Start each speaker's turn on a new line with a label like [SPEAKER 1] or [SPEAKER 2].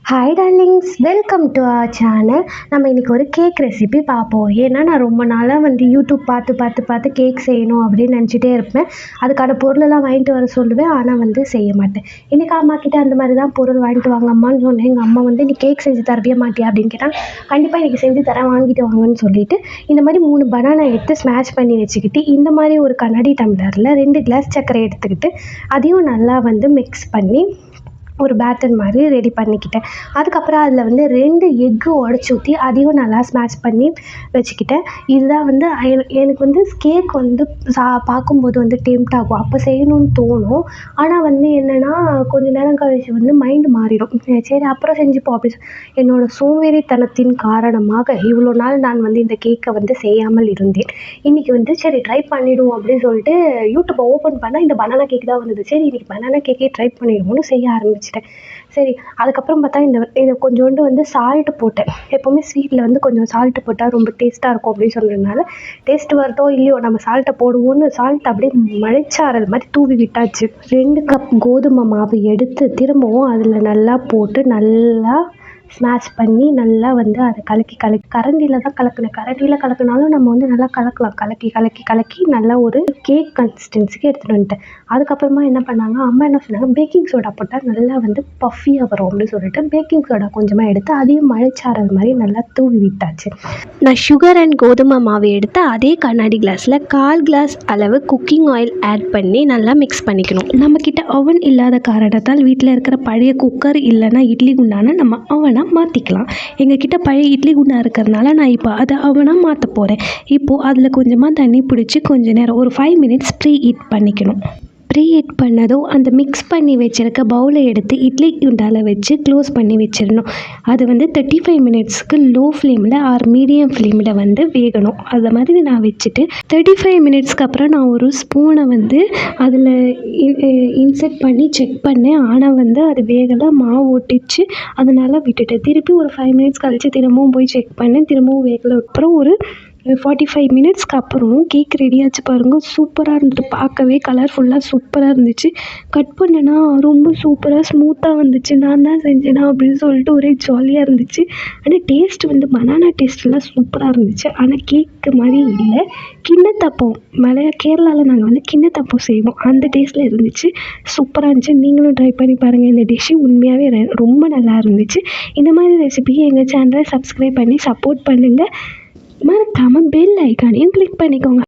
[SPEAKER 1] Hi darlings, welcome to our channel. நம்ம இன்றைக்கி ஒரு கேக் ரெசிபி பார்ப்போம். ஏன்னா நான் ரொம்ப நாளாக யூடியூப் பார்த்து கேக் செய்யணும் அப்படின்னு நினச்சிட்டே இருப்பேன். அதுக்கான பொருளெல்லாம் வாங்கிட்டு வர சொல்லுவேன், ஆனால் செய்ய மாட்டேன். இன்றைக்கி அம்மா கிட்டே அந்த மாதிரி தான் பொருள் வாங்கிட்டு வாங்க அம்மான்னு சொன்னேன். எங்கள் அம்மா நீ கேக் செஞ்சு தரவே மாட்டியா அப்படின்னு கேட்டால், கண்டிப்பாக இன்றைக்கி செஞ்சு தரேன், வாங்கிட்டு வாங்கன்னு சொல்லிட்டு இந்த மாதிரி 3 பனானா எடுத்து ஸ்மாஷ் பண்ணி வச்சுக்கிட்டு, இந்த மாதிரி ஒரு கண்ணாடி டம்ளரில் 2 கிளாஸ் சர்க்கரை எடுத்துக்கிட்டு அதையும் நல்லா மிக்ஸ் பண்ணி ஒரு பேட்டர் மாதிரி ரெடி பண்ணிக்கிட்டேன். அதுக்கப்புறம் அதில் 2 எக்கு உடச்சி ஊற்றி அதையும் நல்லா ஸ்மாஷ் பண்ணி வச்சுக்கிட்டேன். இதுதான் எனக்கு கேக் பார்க்கும்போது டெம்ப்ட் ஆகும். அப்போ செய்யணும்னு தோணும். ஆனால் என்னென்னா கொஞ்ச நேரம் கழிச்சு மைண்டு மாறிடும். சரி அப்புறம் செஞ்சுப்போம் அப்படி என்னோடய சோம்பேறித்தனத்தின் காரணமாக இவ்வளோ நாள் நான் இந்த கேக்கை செய்யாமல் இருந்தேன். இன்றைக்கி சரி ட்ரை பண்ணிவிடுவோம் அப்படின்னு சொல்லிட்டு யூடியூப்பை ஓப்பன் பண்ணால் இந்த பனானா கேக் தான் வந்தது. சரி இன்றைக்கி பனானா கேக்கே ட்ரை பண்ணிடுவோம்னு செய்ய ஆரம்பிச்சிட்டேன். சரி அதுக்கப்புறம் பார்த்தா இதை கொஞ்சோண்டு சால்ட்டு போட்டேன். எப்போவுமே ஸ்வீட்டில் கொஞ்சம் சால்ட்டு போட்டால் ரொம்ப டேஸ்ட்டாக இருக்கும் அப்படின்னு சொல்கிறதுனால, டேஸ்ட் வருதோ இல்லையோ நம்ம சால்ட்டை போடுவோன்னு சால்ட் அப்படியே மழைச்சாரல் மாதிரி தூவி விட்டாச்சு. 2 கப் கோதுமை மாவு எடுத்து திரும்பவும் அதில் நல்லா போட்டு நல்லா ஸ்மாஷ் பண்ணி நல்லா அதை கலக்கி கரண்டியில் தான் கலக்கினேன். கரண்டியில் கலக்கினாலும் நம்ம நல்லா கலக்கலாம். கலக்கி நல்லா ஒரு கேக் கன்சிஸ்டன்சிக்கு எடுத்துகிட்டு வந்துட்டேன். அதுக்கப்புறமா என்ன பண்ணாங்க, அம்மா என்ன சொன்னாங்க, பேக்கிங் சோடா போட்டால் நல்லா பஃபியாக வரும் அப்படின்னு சொல்லிட்டு பேக்கிங் சோடா கொஞ்சமாக எடுத்து அதையும் மழைச்சாரல் மாதிரி நல்லா தூவி விட்டாச்சு. நான் சுகர் அண்ட் கோதுமை மாவு எடுத்து அதே கண்ணாடி கிளாஸில் 1/4 கிளாஸ் அளவு குக்கிங் ஆயில் ஆட் பண்ணி நல்லா மிக்ஸ் பண்ணிக்கணும். நம்மக்கிட்ட ஓவன் இல்லாத காரணத்தால் வீட்டில் இருக்கிற பழைய குக்கர் இல்லைன்னா இட்லி குண்டான நம்ம ஓவனாக மாற்றிக்கலாம். எங்ககிட்ட பழைய இட்லி குண்டா இருக்கிறதுனால நான் இப்போ அதை ஓவனாக மாற்ற போகிறேன். இப்போது அதில் கொஞ்சமாக தண்ணி பிடிச்சி கொஞ்ச நேரம் ஒரு 5 மினிட்ஸ் ப்ரீ ஹீட் பண்ணிக்கணும். ப்ரீ ஹீட் பண்ணதும் அந்த மிக்ஸ் பண்ணி வச்சுருக்க பவுலை எடுத்து இட்லி குண்டாவில் வச்சு க்ளோஸ் பண்ணி வச்சிடணும். அது 35 மினிட்ஸ்க்கு லோ ஃப்ளேமில் ஆர் மீடியம் ஃப்ளேமில் வேகணும். அது மாதிரி நான் வச்சுட்டு 35 மினிட்ஸ்க்கு அப்புறம் நான் ஒரு ஸ்பூனை அதில் இன்செர்ட் பண்ணி செக் பண்ணேன். ஆனால் அது வேகலை, மாவு ஒட்டிச்சு. அதனால் விட்டுட்டேன். திருப்பி ஒரு 5 மினிட்ஸ் கழித்து திரும்பவும் போய் செக் பண்ணேன். திரும்பவும் வேகலை. அப்புறம் ஒரு 45 மினிட்ஸ்க்கு அப்புறம் கேக் ரெடியாச்சு பாருங்கள். சூப்பராக இருந்துட்டு, பார்க்கவே கலர்ஃபுல்லாக சூப்பராக இருந்துச்சு. கட் பண்ணேன்னா ரொம்ப சூப்பராக ஸ்மூத்தாக வந்துச்சு. நான் தான் செஞ்சேனா அப்படின்னு சொல்லிட்டு ஒரே ஜாலியாக இருந்துச்சு. ஆனால் டேஸ்ட் பனானா டேஸ்ட்லாம் சூப்பராக இருந்துச்சு. ஆனால் கேக்கு மாதிரி இல்லை. கிண்ணத்தப்பம் கேரளாவில் நாங்கள் கிண்ணத்தப்பம் செய்வோம். அந்த டேஸ்ட்டில் இருந்துச்சு. சூப்பராக இருந்துச்சு. நீங்களும் ட்ரை பண்ணி பாருங்கள். இந்த டிஷ்ஷு உண்மையாகவே ரொம்ப நல்லா இருந்துச்சு. இந்த மாதிரி ரெசிபிக்கு எங்கள் சேனலை சப்ஸ்கிரைப் பண்ணி சப்போர்ட் பண்ணுங்கள். மறக்காமல் பெல் ஐக்கானையும் கிளிக் பண்ணிக்கோங்க.